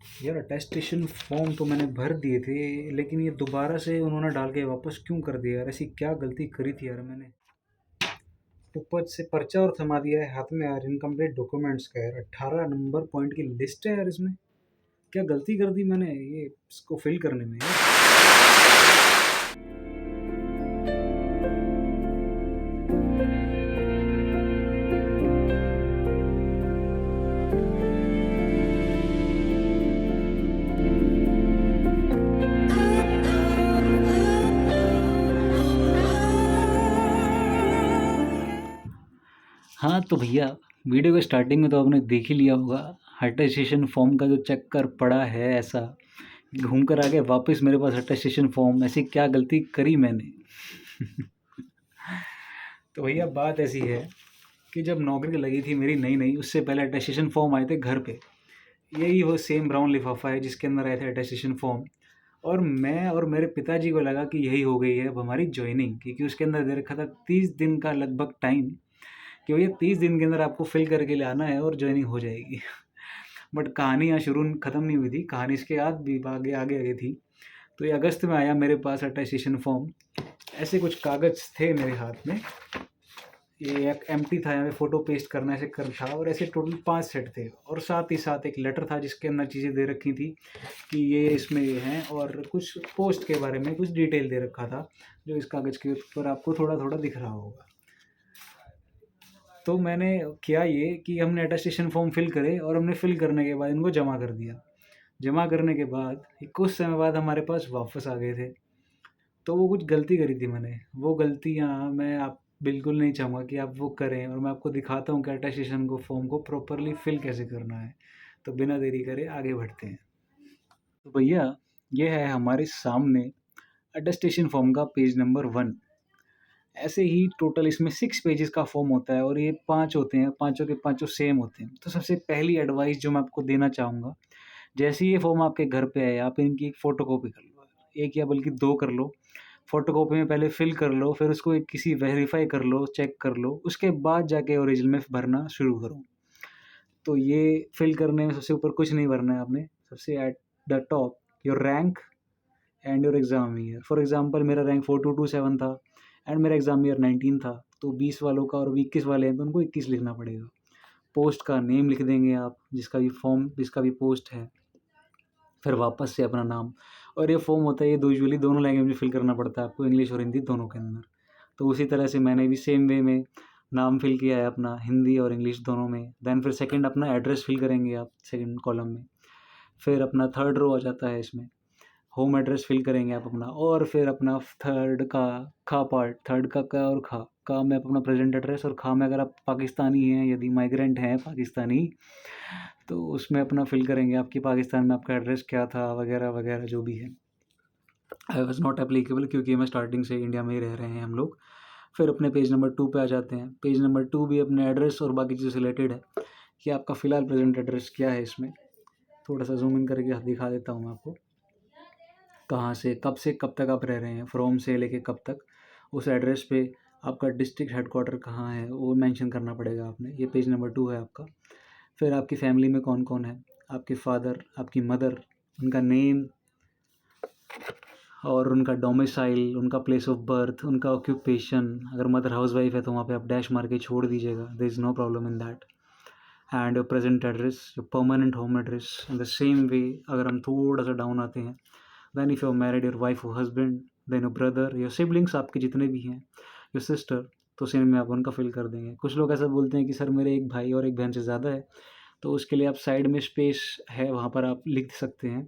यार attestation form तो मैंने भर दिए थे, लेकिन ये दोबारा से उन्होंने डाल के वापस क्यों कर दिया यार? ऐसी क्या गलती करी थी यार मैंने? ऊपर से पर्चा और थमा दिया है हाथ में यार, इनकम्प्लीट डॉक्यूमेंट्स का यार। 18 नंबर पॉइंट की लिस्ट है यार इसमें। क्या गलती कर दी मैंने ये इसको फिल करने में यार? हाँ तो भैया, वीडियो के स्टार्टिंग में तो आपने देख ही लिया होगा, अटेस्टेशन फॉर्म का जो चक्कर पड़ा है ऐसा, घूम कर आ गया वापस मेरे पास अटेस्टेशन फॉर्म। ऐसी क्या गलती करी मैंने? तो भैया बात ऐसी है कि जब नौकरी लगी थी मेरी नई नई, उससे पहले अटेस्टेशन फॉर्म आए थे घर पे। यही वो सेम ब्राउन लिफाफा है जिसके अंदर आए थे अटेस्टेशन फॉर्म। और मैं और मेरे पिताजी को लगा कि यही हो गई है अब हमारी ज्वाइनिंग, क्योंकि उसके अंदर दे रखा था 30 दिन का लगभग टाइम, कि भैया 30 दिन के अंदर आपको फिल करके ले आना है और ज्वाइनिंग हो जाएगी। बट कहानी यहाँ शुरू ख़त्म नहीं हुई थी, कहानी इसके बाद भी आगे आगे आगे थी। तो ये अगस्त में आया मेरे पास अटेस्टेशन फॉर्म। ऐसे कुछ कागज़ थे मेरे हाथ में, ये एक एम्प्टी था, यहाँ पे फ़ोटो पेस्ट करना ऐसे कर था, और ऐसे टोटल 5 सेट थे। और साथ ही साथ एक लेटर था जिसके अंदर चीज़ें दे रखी थी कि ये इसमें ये हैं, और कुछ पोस्ट के बारे में कुछ डिटेल दे रखा था, जो इस कागज़ के ऊपर आपको थोड़ा थोड़ा दिख रहा होगा। तो मैंने किया ये कि हमने अटेस्टेशन फॉर्म फिल करे, और हमने फिल करने के बाद इनको जमा कर दिया। जमा करने के बाद कुछ समय बाद हमारे पास वापस आ गए थे। तो वो कुछ गलती करी थी मैंने, वो गलतियाँ मैं आप बिल्कुल नहीं चाहूँगा कि आप वो करें, और मैं आपको दिखाता हूँ कि अटेस्टेशन को फॉर्म को प्रॉपरली फिल कैसे करना है। तो बिना देरी करे आगे बढ़ते हैं। तो भैया, ये है हमारे सामने अटेस्टेशन फॉर्म का पेज नंबर 1। ऐसे ही टोटल इसमें 6 पेजेस का फॉर्म होता है, और ये 5 होते हैं, पाँचों के पाँचों सेम होते हैं। तो सबसे पहली एडवाइस जो मैं आपको देना चाहूँगा, जैसे ही ये फॉर्म आपके घर पे आए, आप इनकी एक फ़ोटोकॉपी कर लो। 1 या बल्कि 2 कर लो। फ़ोटोकॉपी में पहले फ़िल कर लो, फिर उसको एक किसी वेरीफ़ाई कर लो, चेक कर लो, उसके बाद जाके ओरिजिनल में भरना शुरू करो। तो ये फ़िल करने में सबसे ऊपर कुछ नहीं भरना है आपने। सबसे at the top your rank and your exam year. For example मेरा रैंक 4227 था एंड मेरा एग्ज़ाम ईयर 19 था। तो 20 वालों का और 21 वाले हैं तो उनको 21 लिखना पड़ेगा। पोस्ट का नेम लिख देंगे आप, जिसका भी फॉर्म, जिसका भी पोस्ट है। फिर वापस से अपना नाम। और ये फॉर्म होता है, ये यूजुअली दोनों लैंग्वेज में फिल करना पड़ता है आपको, इंग्लिश और हिंदी दोनों के अंदर। तो उसी तरह से मैंने भी सेम वे में नाम फिल किया है अपना, हिंदी और इंग्लिश दोनों में। देन फिर सेकंड अपना एड्रेस फिल करेंगे आप सेकंड कॉलम में। फिर अपना थर्ड रो आ जाता है इसमें, होम एड्रेस फिल करेंगे आप अपना। और फिर अपना थर्ड का खा पार्ट, थर्ड का क और का में अपना प्रेजेंट एड्रेस, और खा में अगर आप पाकिस्तानी हैं, यदि माइग्रेंट हैं पाकिस्तानी, तो उसमें अपना फिल करेंगे आपकी पाकिस्तान में आपका एड्रेस क्या था, वगैरह वगैरह जो भी है। आई वॉज नॉट एप्लीकेबल, क्योंकि मैं स्टार्टिंग से इंडिया में ही रह रहे हैं हम लोग। फिर अपने पेज नंबर 2 पे आ जाते हैं। पेज नंबर 2 भी अपने एड्रेस और बाकी चीज़ों से रिलेटेड है, कि आपका फ़िलहाल प्रेजेंट एड्रेस क्या है इसमें। थोड़ा सा जूम इन करके दिखा देता हूँ मैं आपको, कहाँ से कब तक आप रह रहे हैं, फ्रॉम से लेके कब तक। उस एड्रेस पे आपका डिस्ट्रिक्ट हेडक्वार्टर कहाँ है वो मेंशन करना पड़ेगा आपने। ये पेज नंबर 2 है आपका। फिर आपकी फैमिली में कौन कौन है, आपके फादर, आपकी मदर, उनका नेम और उनका डोमिसाइल, उनका प्लेस ऑफ बर्थ, उनका ऑक्यूपेशन। अगर मदर हाउसवाइफ है तो वहाँ पे आप डैश मार के छोड़ दीजिएगा, there is no problem in that. And your present address, your permanent home address. In the same way अगर हम थोड़ा सा डाउन आते हैं, then if you are married, your wife और husband, then your brother, your siblings आपके जितने भी हैं, योर सिस्टर, तो सेम में आप उनका फिल कर देंगे। कुछ लोग ऐसा बोलते हैं कि सर मेरे एक भाई और एक बहन से ज़्यादा है, तो उसके लिए आप साइड में स्पेस है वहाँ पर आप लिख सकते हैं,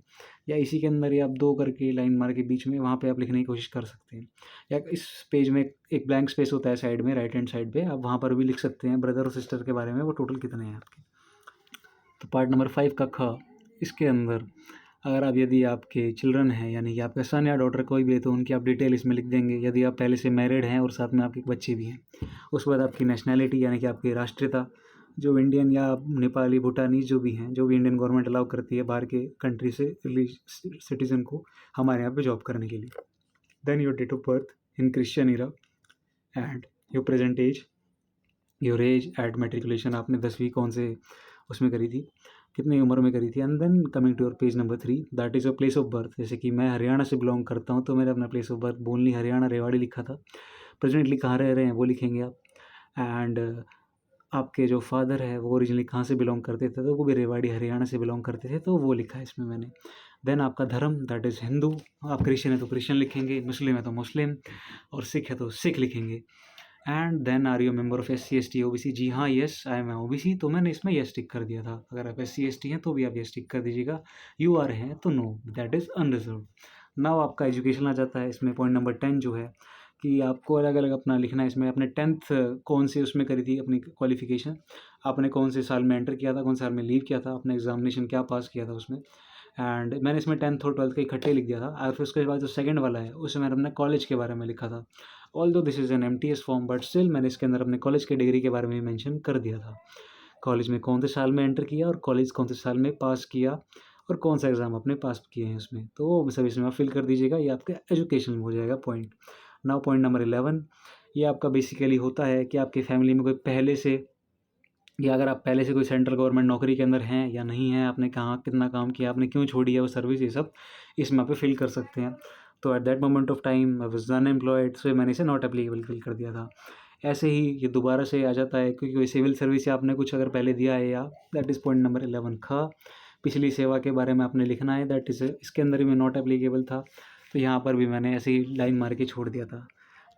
या इसी के अंदर ही आप 2 करके लाइन मार के बीच में वहाँ पे आप लिखने की कोशिश कर सकते हैं। या इस पेज में एक ब्लैंक स्पेस होता है साइड में, राइट हैंड साइड पे, आप वहाँ पर भी लिख सकते हैं ब्रदर और सिस्टर के बारे में, वो टोटल कितने हैं आपके। तो पार्ट नंबर 5 का ख, इसके अंदर अगर आप, यदि आपके चिल्ड्रन हैं, यानी कि आपका सन या डॉटर कोई भी है, तो उनकी आप डिटेल इसमें लिख देंगे, यदि आप पहले से मैरिड हैं और साथ में आपके बच्चे भी हैं। उसके बाद आपकी नेशनैलिटी, यानी कि आपकी राष्ट्रीयता, जो इंडियन या नेपाली, भूटानीज़ जो भी हैं, जो भी इंडियन गवर्नमेंट अलाउ करती है बाहर के कंट्री से सिटीज़न को हमारे यहाँ पे जॉब करने के लिए। Then your date of birth in Christian era and your present age, your age at matriculation, आपने 10वीं कौन से उसमें करी थी। कितनी उम्र में करी थी। And then coming to your page number 3, that is your place of birth. जैसे कि मैं हरियाणा से बिलोंग करता हूँ, तो मैंने अपना प्लेस ऑफ बर्थ बोनली हरियाणा रेवाड़ी लिखा था। प्रेजेंटली कहाँ रह रहे हैं वो लिखेंगे आप। एंड आपके जो फादर है वो ओरिजिनली कहाँ से बिलोंग करते थे, तो वो भी रेवाड़ी हरियाणा से बिलोंग करते थे, तो वो लिखा है इसमें मैंने। देन आपका धर्म, दैट इज़ हिंदू। आप क्रिश्चियन है तो क्रिश्चियन लिखेंगे, मुस्लिम है तो मुस्लिम, और सिख है तो सिख लिखेंगे। And then are you member of SC ST OBC? जी हाँ, यस आई एम OBC, तो मैंने इसमें यस टिक कर दिया था। अगर आप SC ST हैं तो भी आप यस टिक कर दीजिएगा। यू आर हैं तो no, that is unreserved. Now आपका एजुकेशन आ जाता है इसमें, पॉइंट नंबर 10 जो है कि आपको अलग अलग अपना लिखना है इसमें। अपने 10th कौन से उसमें करी थी अपनी क्वालिफिकेशन, आपने कौन से साल में एंटर किया था, कौन से साल में लीव किया था, अपना एग्जामिनेशन क्या पास किया था उसमें। एंड मैंने इसमें 10th और 12th का इकट्ठे लिख दिया था। और फिर उसके बाद जो सेकंड वाला है उसमें मैंने अपने कॉलेज के बारे में लिखा था। Although this is an MTS form, but still मैंने इसके अंदर अपने कॉलेज की डिग्री के बारे में मेंशन कर दिया था। कॉलेज में कौन से साल में एंटर किया और कॉलेज कौन से साल में पास किया और कौन सा एग्ज़ाम आपने पास किए हैं उसमें, तो वो सब इसमें आप फिल कर दीजिएगा। ये आपका एजुकेशन में हो जाएगा पॉइंट। नाउ पॉइंट नंबर 11, ये आपका बेसिकली होता है कि आपकी फैमिली में कोई पहले से, या अगर आप पहले से कोई सेंट्रल गवर्नमेंट नौकरी के अंदर हैं या नहीं हैं, आपने कहाँ कितना काम किया, आपने क्यों छोड़ी है वो सर्विस, ये सब इसमें आप फिल कर सकते हैं। तो at that moment of time I was unemployed, so मैंने इसे नॉट एप्लीकेबल फिल कर दिया था। ऐसे ही ये दोबारा से आ जाता है क्योंकि कोई सिविल सर्विस या आपने कुछ अगर पहले दिया है, या दैट इज़ पॉइंट नंबर 11 ख। पिछली सेवा के बारे में आपने लिखना है, दैट इज़ इसके अंदर ही में नॉट एप्लीकेबल था, तो यहाँ पर भी मैंने ऐसे ही लाइन मार के छोड़ दिया था।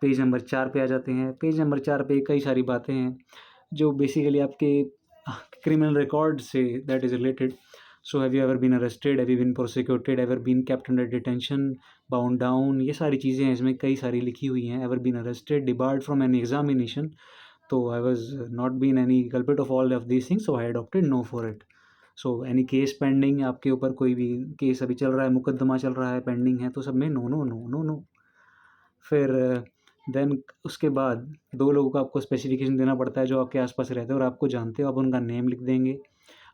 पेज नंबर 4 पे आ जाते हैं। पेज नंबर 4 पे कई सारी बातें हैं जो बेसिकली आपके criminal record से that is related. So have you ever been arrested, have you been prosecuted, ever been kept under detention, bound down, ये सारी चीज़ें हैं इसमें कई सारी लिखी हुई हैं। ever been arrested, debarred from any examination, तो I was not been any culprit of all of these things, so I adopted no for it. So any case pending, आपके ऊपर कोई भी केस अभी चल रहा है, मुकदमा चल रहा है, पेंडिंग है, तो सब में no no no no no. फिर देन उसके बाद 2 लोगों को आपको स्पेसिफिकेशन देना पड़ता है जो आपके आसपास रहते हैं और आपको जानते हो, आप उनका नेम लिख देंगे।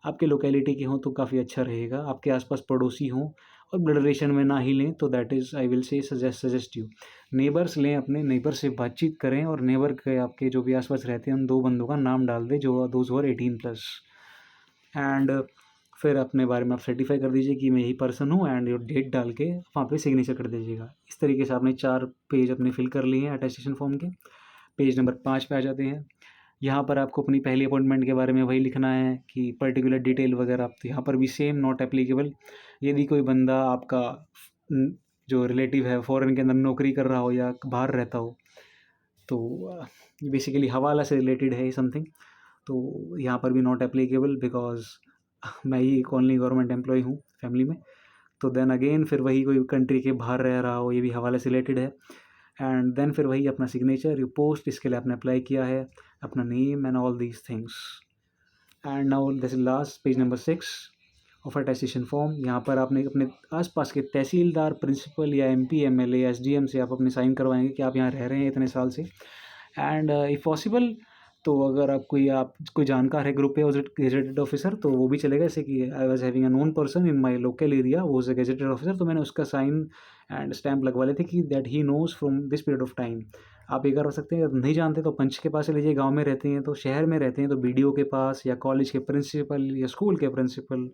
आपके लोकेलिटी के हों तो काफ़ी अच्छा रहेगा, आपके आसपास पड़ोसी हों और ब्लड रिलेशन में ना ही लें, तो that is I will say suggest you. Neighbours लें, अपने नेबर से बातचीत करें और नेबर के आपके जो भी आसपास रहते हैं उन 2 बंदों का नाम डाल दें जो दोज हु आर 18+। एंड फिर अपने बारे में आप सर्टिफाई कर दीजिए कि मैं यही पर्सन हूँ, एंड योर डेट डाल के वहाँ पे सिग्नेचर कर दीजिएगा। इस तरीके से आपने 4 पेज अपने फिल कर लिए हैं अटेस्टेशन फॉर्म के। पेज नंबर 5 पे आ जाते हैं। यहाँ पर आपको अपनी पहली अपॉइंटमेंट के बारे में वही लिखना है कि पर्टिकुलर डिटेल वगैरह, तो यहाँ पर भी सेम नॉट एप्लीकेबल। यदि कोई बंदा आपका जो रिलेटिव है फ़ॉरेन के अंदर नौकरी कर रहा हो या बाहर रहता हो, तो बेसिकली हवाला से रिलेटेड है समथिंग, तो यहाँ पर भी नॉट एप्लीकेबल बिकॉज मैं ही एक ओनली गवर्नमेंट एम्प्लॉय हूँ फैमिली में। तो देन अगेन फिर वही कोई कंट्री के बाहर रह रहा हो, ये भी हवाले से रिलेटेड है। एंड देन फिर वही अपना सिग्नेचर, यू पोस्ट, इसके लिए आपने अप्लाई किया है, अपना name and all these things. And now this last page number 6 of attestation form. यहाँ पर आपने अपने आसपास के तहसीलदार, प्रिंसिपल या MP MLA SDM से आप अपने साइन करवाएंगे कि आप यहाँ रह रहे हैं इतने साल से। एंड इफ़ पॉसिबल, तो अगर आप कोई जानकार है ग्रुप पे गेजेटेड ऑफिसर, तो वो भी चलेगा। जैसे कि I was having a known person in my local area, वो इज़ अ गेजेटेड ऑफिसर, तो मैंने उसका साइन एंड स्टैम्प लगवा लेते कि that he knows from this period of time. आप ये कर सकते हैं, नहीं जानते तो पंच के पास से लीजिए, गांव में रहते हैं तो, शहर में रहते हैं तो BDO के पास या कॉलेज के प्रिंसिपल या स्कूल के प्रिंसिपल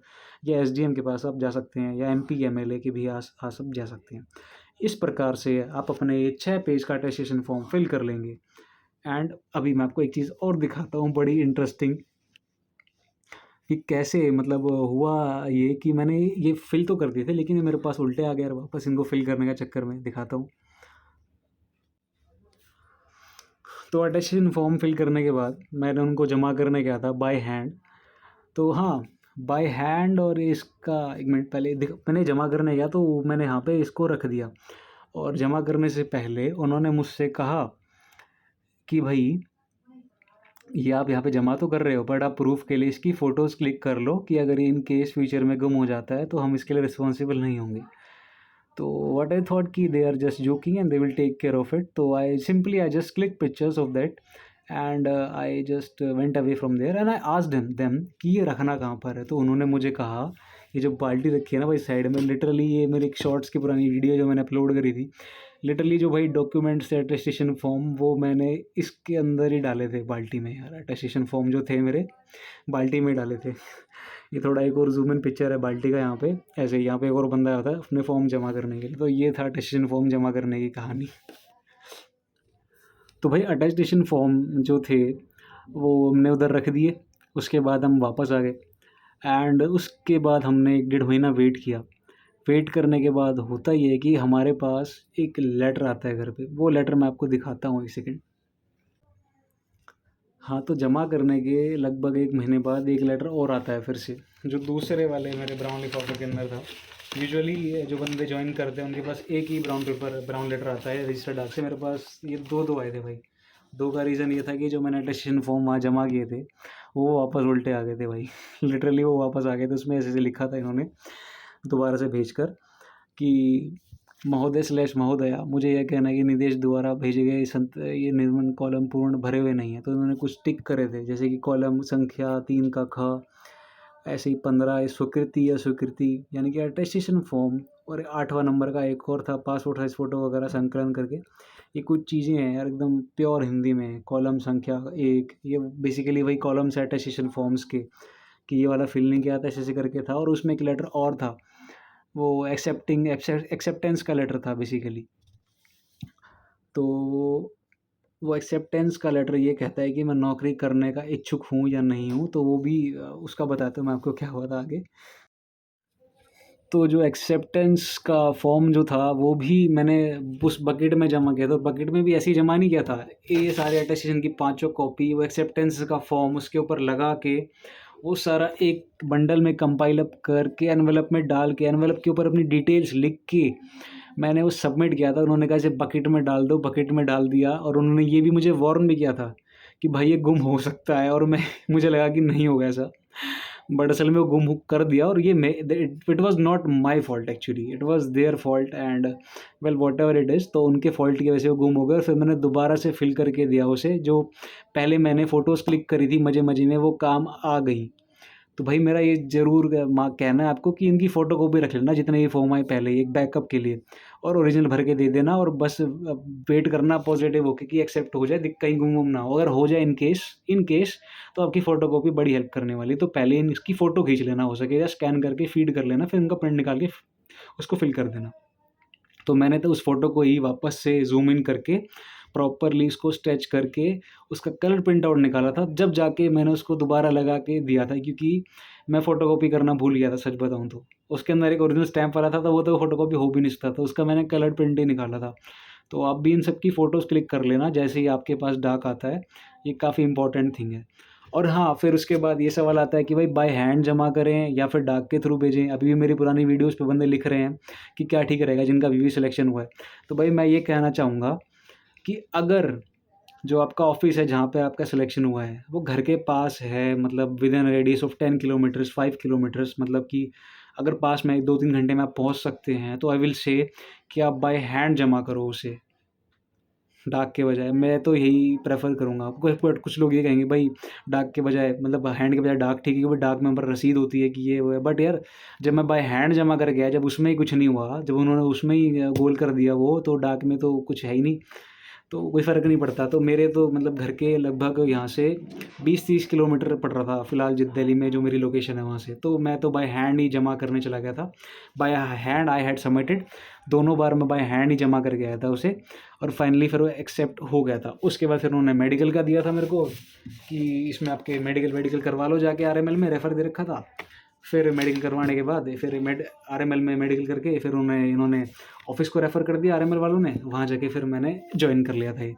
या SDM के पास आप जा सकते हैं, या MP MLA के भी आप जा सकते हैं। इस प्रकार से आप अपने 6 पेज का अटेस्टेशन फॉर्म फिल कर लेंगे। एंड अभी मैं आपको एक चीज़ और दिखाता हूँ बड़ी इंटरेस्टिंग, कि कैसे मतलब हुआ ये कि मैंने ये फिल तो कर दिए थे लेकिन ये मेरे पास उल्टे आ गया यार, वापस इनको फिल करने का चक्कर में दिखाता हूँ। तो अटेस्टेशन फॉर्म फिल करने के बाद मैंने उनको जमा करने गया था बाय हैंड। तो हाँ, बाय हैंड, और इसका 1 मिनट पहले मैंने जमा करने गया तो मैंने यहाँ पे इसको रख दिया, और जमा करने से पहले उन्होंने मुझसे कहा कि भाई ये आप यहाँ पे जमा तो कर रहे हो, बट आप प्रूफ के लिए इसकी फ़ोटोज़ क्लिक कर लो कि अगर इन केस फ्यूचर में गुम हो जाता है तो हम इसके लिए रिस्पॉन्सिबल नहीं होंगे। तो व्हाट आई थॉट कि they are just joking and they will take care of it, तो I just click pictures of that and I just went away from there and I asked them कि ये रखना कहाँ पर है। तो उन्होंने मुझे कहा, ये जो बाल्टी रखी है ना भाई साइड में, लिटरली ये मेरी एक शॉर्ट्स की पुरानी वीडियो जो मैंने अपलोड करी थी, लिटरली जो भाई डॉक्यूमेंट्स अटेस्टेशन फॉर्म वो मैंने इसके अंदर ही डाले थे बाल्टी में यार। अटेस्टेशन फॉर्म जो थे मेरे बाल्टी में डाले थे। ये थोड़ा एक और जूम इन पिक्चर है बाल्टी का यहाँ पे, ऐसे ही यहाँ पे एक और बंदा आता है अपने फॉर्म जमा करने के लिए। तो ये था अटेस्टेशन फॉर्म जमा करने की कहानी। तो भाई अटेस्टेशन फॉर्म जो थे वो हमने उधर रख दिए, उसके बाद हम वापस आ गए। एंड उसके बाद हमने 1 डेढ़ महीना वेट किया। वेट करने के बाद होता ये है कि हमारे पास एक लेटर आता है घर पे। वो लेटर मैं आपको दिखाता हूँ, 1 सेकंड। हाँ, तो जमा करने के लगभग 1 महीने बाद एक लेटर और आता है फिर से, जो दूसरे वाले मेरे ब्राउन लिफाफे के अंदर था। यूजुअली जो बंदे ज्वाइन करते हैं उनके पास एक ही ब्राउन लेटर आता है रजिस्टर्ड डाक से। मेरे पास ये दो आए थे भाई। दो का रीज़न ये था कि जो मैंने अटेस्टेशन फॉर्म वहाँ जमा किए थे वो वापस उल्टे आ गए थे भाई। लिटरली वो वापस आ गए थे। उसमें ऐसे लिखा था इन्होंने दोबारा से भेजकर कि महोदय / महोदया, मुझे यह कहना है कि निर्देश द्वारा भेजे गए ये निर्माण कॉलम पूर्ण भरे हुए नहीं है। तो उन्होंने कुछ टिक करे थे, जैसे कि कॉलम संख्या 3 का ख, ऐसे ही 15 स्वीकृति या स्वीकृति, यानी कि अटेस्टेशन फॉर्म। और 8वां नंबर का एक और था पासपोर्ट साइज फ़ोटो वगैरह संकलन करके। ये कुछ चीज़ें हैं यार एकदम प्योर हिंदी में। कॉलम संख्या 1, ये बेसिकली वही कॉलम्स है अटेस्टेशन फॉर्म्स के, कि ये वाला फिल नहीं किया था, ऐसे करके था। और उसमें एक लेटर और था, वो एक्सेप्टेंस का लेटर था बेसिकली। तो वो एक्सेप्टेंस का लेटर ये कहता है कि मैं नौकरी करने का इच्छुक हूँ या नहीं हूँ। तो वो भी उसका बताता हूँ मैं आपको क्या हुआ था आगे। तो जो एक्सेप्टेंस का फॉर्म जो था वो भी मैंने उस बकेट में जमा किया था। बकेट में भी ऐसे ही जमा नहीं किया था, ये सारे अटेस्टेशन की 5 कॉपी, वो एक्सेप्टेंस का फॉर्म उसके ऊपर लगा के वो सारा एक बंडल में कंपाइल अप करके एनवेलप में डाल के, एनवेलप के ऊपर अपनी डिटेल्स लिख के मैंने वो सबमिट किया था। उन्होंने कहा इसे बकेट में डाल दो, बकेट में डाल दिया। और उन्होंने ये भी मुझे वार्न भी किया था कि भाई ये गुम हो सकता है। और मैं मुझे लगा कि नहीं होगा ऐसा, बट असल में वो गुम कर दिया। और ये it was not my fault actually, it was their fault. And well what ever it is, तो उनके फॉल्ट की वजह से वो गुम हो गया। और फिर मैंने दोबारा से फिल करके दिया उसे, जो पहले मैंने फ़ोटोज़ क्लिक करी थी मज़े मज़े में, वो काम आ गई। तो भाई मेरा ये ज़रूर कहना है आपको कि इनकी फ़ोटो कॉपी रख लेना जितने ये फॉर्म आए पहले ही, एक बैकअप के लिए। और ओरिजिनल भर के दे देना, और बस वेट करना पॉजिटिव होके कि एक्सेप्ट हो जाए, कहीं गुम ना हो। अगर हो जाए इन केस तो आपकी फ़ोटो कॉपी बड़ी हेल्प करने वाली। तो पहले इसकी फ़ोटो खींच लेना, हो सके या स्कैन करके फीड कर लेना, फिर उनका प्रिंट निकाल के उसको फिल कर देना। तो मैंने तो उस फ़ोटो को ही वापस से ज़ूम इन करके प्रॉपरली उसको स्ट्रेच करके उसका कलर प्रिंट आउट निकाला था, जब जाके मैंने उसको दोबारा लगा के दिया था। क्योंकि मैं फ़ोटोकॉपी करना भूल गया था सच बताऊँ तो। उसके अंदर एक ओरिजिनल स्टैम्प वाला था, तो वो तो फ़ोटोकॉपी हो भी नहीं सकता, तो उसका मैंने कलर प्रिंट ही निकाला था। तो आप भी इन सब की फ़ोटोज़ क्लिक कर लेना जैसे ही आपके पास डाक आता है, ये काफ़ी इंपॉर्टेंट थिंग है। और हाँ, फिर उसके बाद ये सवाल आता है कि भाई बाय हैंड जमा करें या फिर डाक के थ्रू भेजें। अभी भी मेरी पुरानी वीडियोज़ पे बंदे लिख रहे हैं कि क्या ठीक रहेगा जिनका वीवी सिलेक्शन हुआ है। तो भाई मैं ये कहना चाहूँगा कि अगर जो आपका ऑफ़िस है जहाँ पे आपका सिलेक्शन हुआ है वो घर के पास है, मतलब with in radius of 10 kilometres 5 kilometres, मतलब कि अगर पास में 2-3 घंटे में आप पहुँच सकते हैं, तो आई विल से कि आप बाय हैंड जमा करो उसे, डाक के बजाय। मैं तो यही प्रेफ़र करूँगा। कुछ लोग ये कहेंगे भाई डाक के बजाय, मतलब हैंड के बजाय डाक ठीक है, क्योंकि डाक में पर रसीद होती है कि ये वो है। बट यार जब मैं बाय हैंड जमा कर गया, जब उसमें ही कुछ नहीं हुआ, जब उन्होंने उसमें ही गोल कर दिया वो, तो डाक में तो कुछ है ही नहीं, तो कोई फ़र्क नहीं पड़ता। तो मेरे तो मतलब घर के लगभग यहाँ से 20-30 किलोमीटर पड़ रहा था फ़िलहाल, दिल्ली में जो मेरी लोकेशन है वहाँ से। तो मैं तो बाय हैंड ही जमा करने चला गया था। By hand I had submitted, दोनों बार मैं बाय हैंड ही जमा करके आया था उसे। और फाइनली फिर वो एक्सेप्ट हो गया था। उसके बाद फिर उन्होंने मेडिकल का दिया था मेरे को कि इसमें आपके मेडिकल करवा लो जाके, आरएमएल में रेफ़र दे रखा था। फिर मेडिकल करवाने के बाद फिर आरएमएल में मेडिकल करके फिर इन्होंने ऑफ़िस को रेफ़र कर दिया आरएमएल वालों ने, वहाँ जाके फिर मैंने जॉइन कर लिया था ये।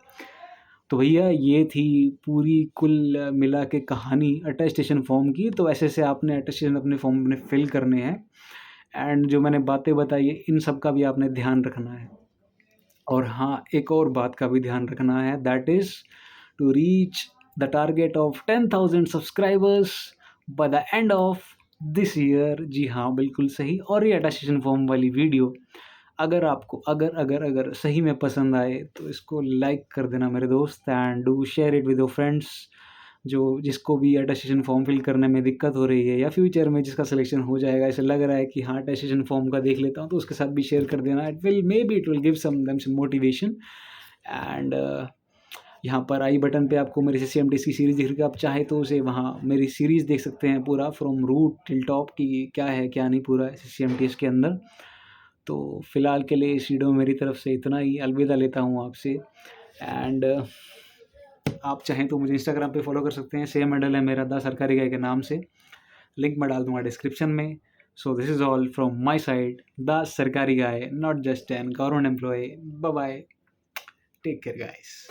तो भैया ये थी पूरी कुल मिला के कहानी अटेस्टेशन फ़ॉर्म की। तो ऐसे आपने अटेस्टेशन अपने फ़ॉर्म में फिल करने हैं। एंड जो मैंने बातें बताई है इन सब का भी आपने ध्यान रखना है। और हाँ, एक और बात का भी ध्यान रखना है, that is to reach the target of 10,000 subscribers by the end of this year. जी हाँ, बिल्कुल सही। और ये अटेस्टेशन फॉर्म वाली वीडियो अगर आपको अगर सही में पसंद आए तो इसको लाइक कर देना मेरे दोस्त, and do share it with your friends. जो जिसको भी अटेस्टेशन फॉर्म फिल करने में दिक्कत हो रही है, या फ्यूचर में जिसका सिलेक्शन हो जाएगा, ऐसे लग रहा है कि हाँ अटेस्टेशन फॉर्म का देख लेता हूँ, तो उसके साथ भी शेयर कर देना। It will give some them some motivation. And यहाँ पर आई बटन पे आपको मेरी CCMTS की सीरीज़ दिख रही है, आप चाहे तो उसे वहाँ मेरी सीरीज़ देख सकते हैं पूरा फ्रॉम रूट टिल टॉप कि क्या है क्या नहीं पूरा CCMTS के अंदर। तो फ़िलहाल के लिए इस वीडियो में मेरी तरफ से इतना ही, अलविदा लेता हूँ आपसे। एंड आप चाहें तो मुझे इंस्टाग्राम पे फॉलो कर सकते हैं, सेम हैंडल है मेरा द सरकारी गाय के नाम से, लिंक मैं डाल दूँगा डिस्क्रिप्शन में। So this is all from my side, the सरकारी guy, not just an government employ. Bye bye, take care guys.